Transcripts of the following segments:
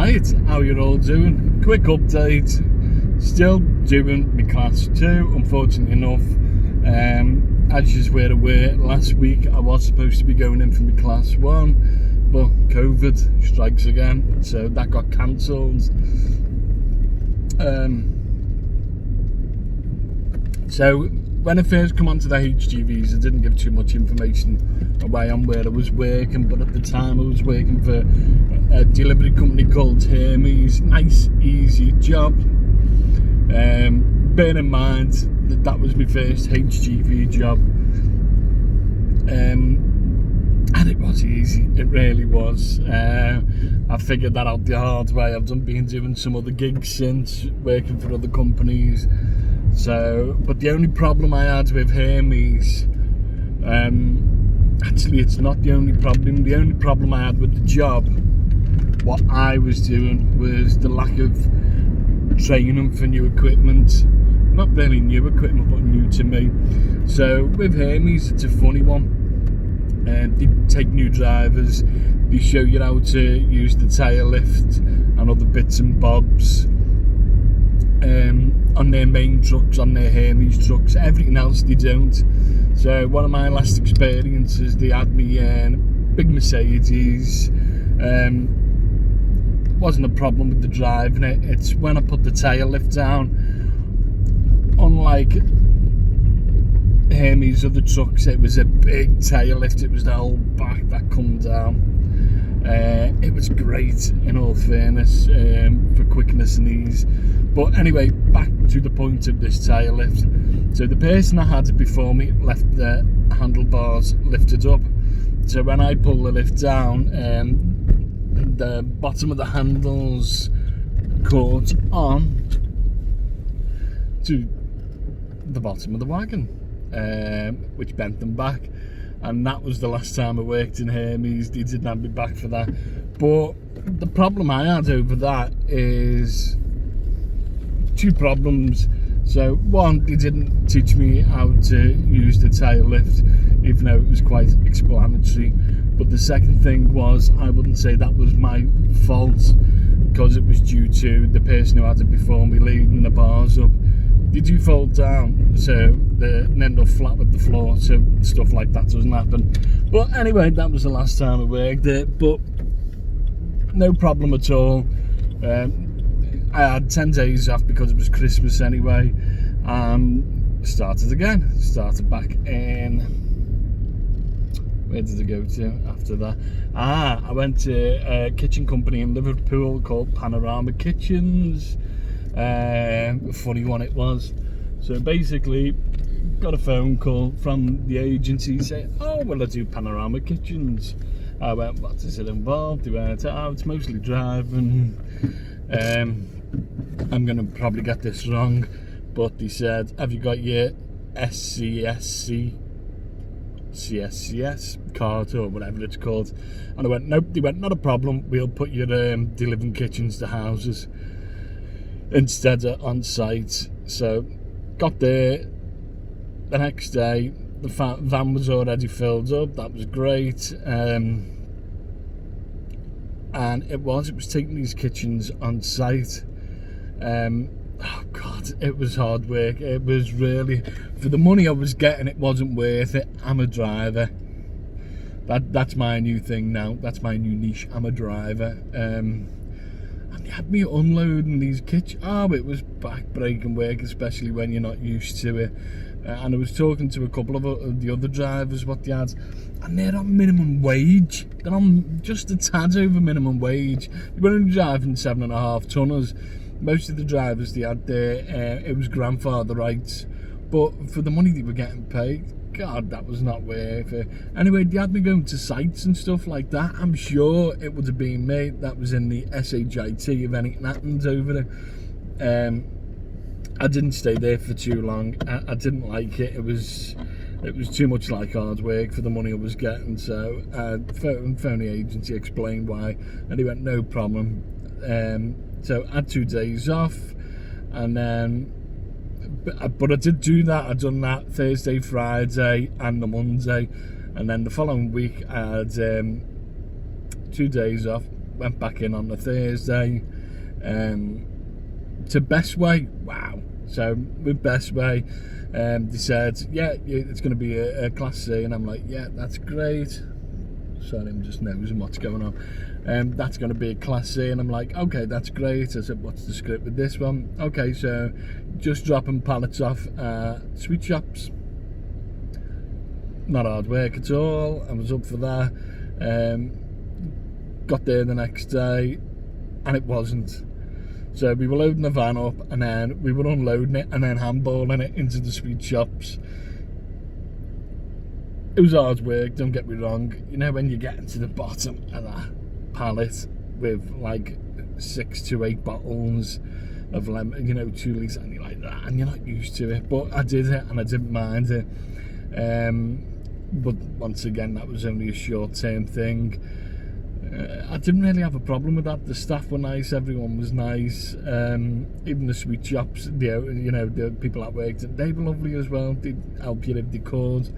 Right, how you all doing? Quick update. Still doing my class 2, unfortunately enough. As you were aware, last week I was supposed to be going in for my class 1, but COVID strikes again, so that got cancelled. So when I first come onto the HGVs, I didn't give too much information away on where I was working, but at the time I was working for a delivery company called Hermes. Nice, easy job. Bear in mind that that was my first HGV job, and it was easy, it really was. I figured that out the hard way. I've been doing some other gigs since, working for other companies. So, but the only problem I had with Hermes, actually it's not the only problem I had with the job, what I was doing, was the lack of training for new equipment. Not really new equipment, but new to me. So with Hermes, it's a funny one. They take new drivers, they show you how to use the tyre lift and other bits and bobs on their main trucks, on their Hermes trucks. Everything else they don't. So one of my last experiences, they had me big Mercedes. Wasn't a problem with the driving it. It's when I put the tyre lift down, unlike Hermes other trucks, it was a big tyre lift. It was the whole back that come down. It was great, in all fairness, for quickness and ease. But anyway, back to the point of this tyre lift. So the person I had before me left the handlebars lifted up. So when I pull the lift down, the bottom of the handles caught on to the bottom of the wagon, which bent them back. And that was the last time I worked in Hermes. They didn't have me back for that. But the problem I had over that is two problems. So one, they didn't teach me how to use the tyre lift, even though it was quite explanatory. But the second thing was, I wouldn't say that was my fault, because it was due to the person who had it before me leaving the bars up. They do fold down, so they end up flat with the floor, so stuff like that doesn't happen. But anyway, that was the last time I worked it, but no problem at all. I had 10 days off because it was Christmas anyway. Started back in, where did I go to after that? I went to a kitchen company in Liverpool called Panorama Kitchens. Funny one it was. So basically, got a phone call from the agency saying, "Oh, well, I do Panorama Kitchens." I went, "What is it involved?" They went, "Oh, it's mostly driving." I'm gonna probably get this wrong, but they said, "Have you got your CSCS card or whatever it's called?" And I went, "Nope." They went, "Not a problem. We'll put your delivering kitchens to houses instead of on site." So got there the next day. The van was already filled up. That was great. And it was taking these kitchens on site. Oh God, it was hard work. It was really, for the money I was getting, it wasn't worth it. I'm a driver. That's my new thing now. That's my new niche. I'm a driver. And they had me unloading these kitchens. Oh, it was back-breaking work, especially when you're not used to it. And I was talking to a couple of the other drivers, what they had, and they're on minimum wage. They're on just a tad over minimum wage. They were only driving 7.5 tonners. Most of the drivers they had there, it was grandfather rights. But for the money they were getting paid, God, that was not worth it. Anyway, they had me going to sites and stuff like that. I'm sure it would have been me that was in the SHIT if anything happened over there. I didn't stay there for too long. I didn't like it. It was too much like hard work for the money I was getting. So phoned the agency, explained why, and he went, "No problem." So I had 2 days off, and then, but I did do that. I'd done that Thursday, Friday, and the Monday, and then the following week I had 2 days off. went back in on the Thursday to Bestway. Wow. So with Bestway, they said, yeah, it's going to be a Class C, and I'm like, yeah, that's great. Sorry, I'm just nosing what's going on. That's going to be a Class C, and I'm like, okay, that's great. I said, what's the script with this one? Okay, so just dropping pallets off sweet shops. Not hard work at all. I was up for that. Got there the next day, and it wasn't. So we were loading the van up, and then we were unloading it and then handballing it into the sweet shops. It was hard work, don't get me wrong. You know, when you get into the bottom of that pallet with like 6 to 8 bottles of lemon, 2 litres, and you're like that, and you're not used to it. But I did it, and I didn't mind it. But once again, that was only a short-term thing. I didn't really have a problem with that. The staff were nice, everyone was nice. Even the sweet shops, the people that worked, they were lovely as well. They'd help you if they could.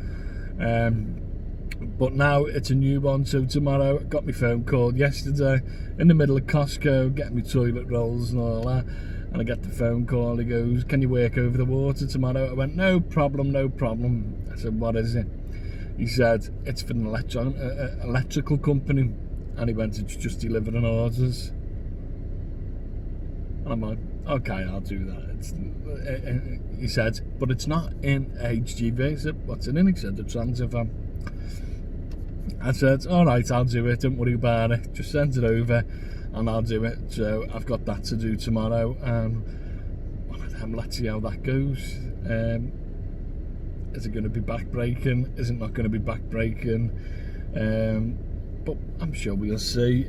But now it's a new one. So tomorrow, I got my phone call yesterday in the middle of Costco, getting me toilet rolls and all that. And I get the phone call. He goes, "Can you work over the water tomorrow?" I went, "No problem, no problem." I said, "What is it?" He said, "It's for an electrical company." And he went, "It's just delivering orders." And I'm like, "Okay, I'll do that." He said, "But it's not in HGV." I said, "What's it in?" He said, "The transit van." I said, "All right, I'll do it. Don't worry about it. Just send it over and I'll do it." So I've got that to do tomorrow. One of them, let's see how that goes. Is it going to be back-breaking? Is it not going to be back-breaking? But I'm sure we'll see.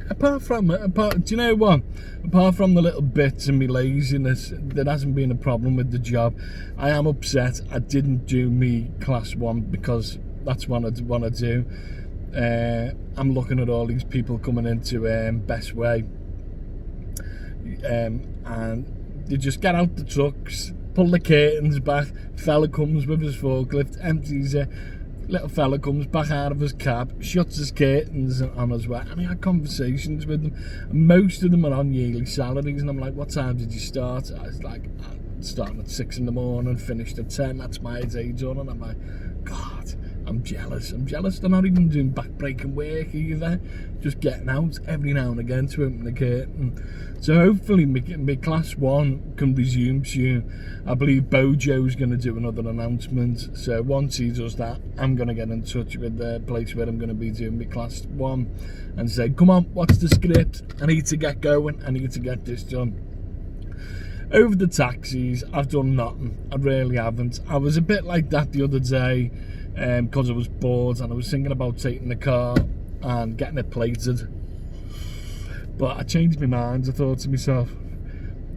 Apart from, do you know what? Apart from the little bits and me laziness, there hasn't been a problem with the job. I am upset I didn't do me Class 1 because that's what I want to do. I'm looking at all these people coming into Bestway, and they just get out the trucks, pull the curtains back, fella comes with his forklift, empties it, little fella comes back out of his cab, shuts his curtains on his way, and I had conversations with them. Most of them are on yearly salaries, and I'm like, "What time did you start?" I was like, "Starting at 6 in the morning, finished at 10, that's my day done." And I'm like, God, I'm jealous. They're not even doing back-breaking work either, just getting out every now and again to open the curtain. So hopefully my Class 1 can resume soon. I believe Bojo's going to do another announcement, so once he does that, I'm going to get in touch with the place where I'm going to be doing my Class 1 and say, "Come on, what's the script? I need to get going, I need to get this done." Over the taxis, I've done nothing. I really haven't. I was a bit like that the other day because I was bored and I was thinking about taking the car and getting it plated. But I changed my mind. I thought to myself,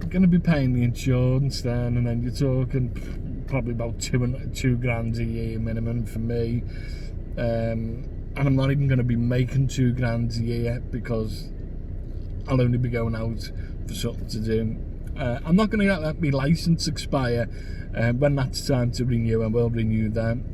I'm going to be paying the insurance then, and then you're talking probably about two grand a year minimum for me. And I'm not even going to be making 2 grand a year because I'll only be going out for something to do. I'm not going to let my licence expire. When that's time to renew, I will renew them.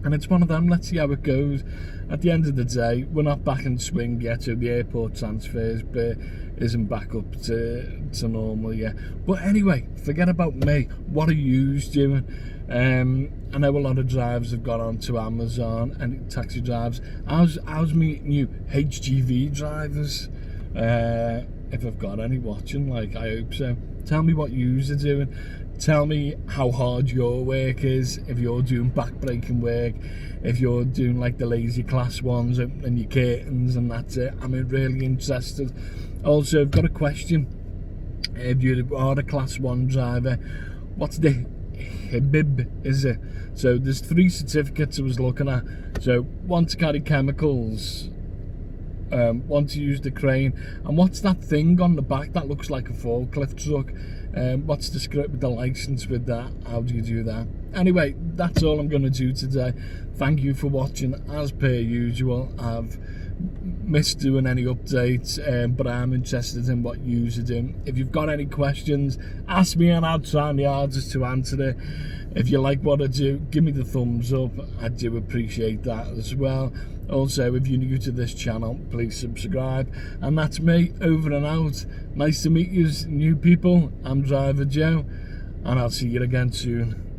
And it's one of them, let's see how it goes. At the end of the day, we're not back in swing yet, so the airport transfers bit isn't back up to normal yet. But anyway, forget about me. What are you doing? I know a lot of drivers have gone on to Amazon and taxi drivers. How's me new HGV drivers? If I've got any watching, like, I hope so. Tell me what yous are doing. Tell me how hard your work is, if you're doing back-breaking work, if you're doing like the lazy Class 1s, opening your curtains and that's it. I'm really interested. Also, I've got a question. If you are a Class 1 driver, what's the HIBIB, is it? So there's 3 certificates I was looking at. So one to carry chemicals, one to use the crane, and what's that thing on the back that looks like a forklift truck? What's the script with the license with that? How do you do that? Anyway, that's all I'm going to do today. Thank you for watching. As per usual, I've missed doing any updates, but I'm interested in what you are doing. If you've got any questions, ask me and I'll try my hardest to answer it. If you like what I do, give me the thumbs up. I do appreciate that as well. Also, if you're new to this channel, please subscribe. And that's me, over and out. Nice to meet you, new people. I'm Driver Joe, and I'll see you again soon.